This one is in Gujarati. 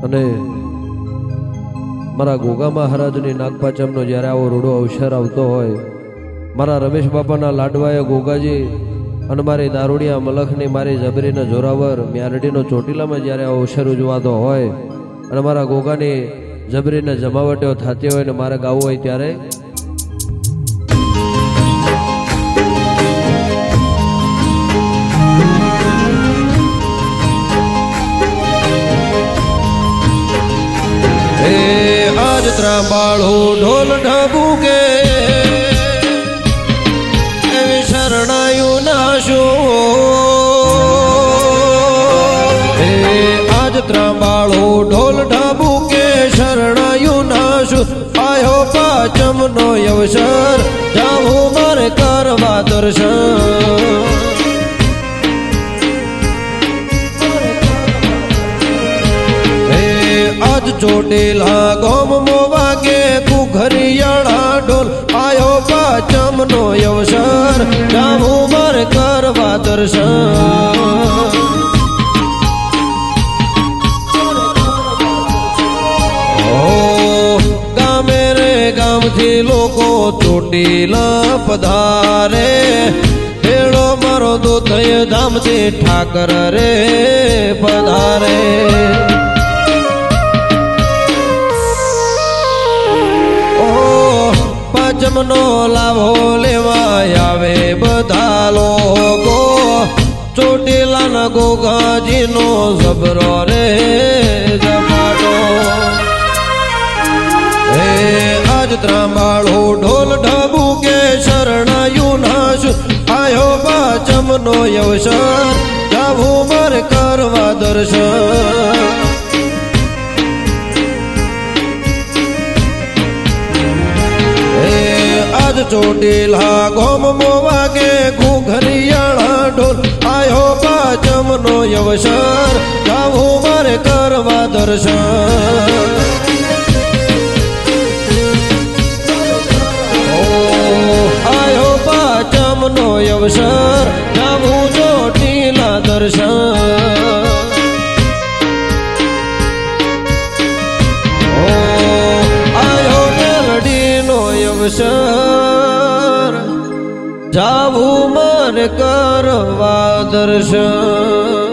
અને મારા ગોગા મહારાજની નાગપાંચમનો જ્યારે આવો રૂડો અવસર આવતો હોય, મારા રમેશ બાપાના લાડવાએ ગોગાજી અને મારી દારૂડિયા મલખની મારી જબરીના જોરાવર મ્યારડીનો ચોટીલામાં જ્યારે આવો અવસર ઉજવાતો હોય અને મારા ગોગાની જબરીને જમાવટો થતી હોય ને મારે ગાવું હોય ત્યારે આજ ત્રાંબાળો ઢોલ ઢબુકે એવી શરણાયું નાશો આજ ત્રાંબાળો ઢોલ ઢબુકે શરણાયું નાશો આયો પાંચમનો અવસર જાવું મારે કરવા દર્શન ચોટીલા ગોમ મોવાગે કુઘરિયાળા ઢોલ આયો પાંચમનો અવસર જાવું મારે કરવા દર્શન ગામે રે ગામથી લોકો ચોટીલા પધારે ભેળો મારો દોધય ધામથી ઠાકર રે પધારે પાંચમનો લાભો લેવા આવે બધા લોકો ચોટીલાના ગોગાજીનો જબરો રે જમાડો હે આજ ત્રાંબાળો ઢોલ ઢબુકે શરણાયું નાશ આયો પાંચમનો અવસર જાવું મારે કરવા દર્શન ચોટીલા ગોમ મોવાગે ઘુઘરિયાળા ઢોલ આયો પાંચમનો અવસર જાવું મારે કરવા દર્શન આયો પાંચમનો અવસર જાવું ચોટીલા દર્શન આયો મેલડીનો અવસર જાવું મારે કરવા દર્શન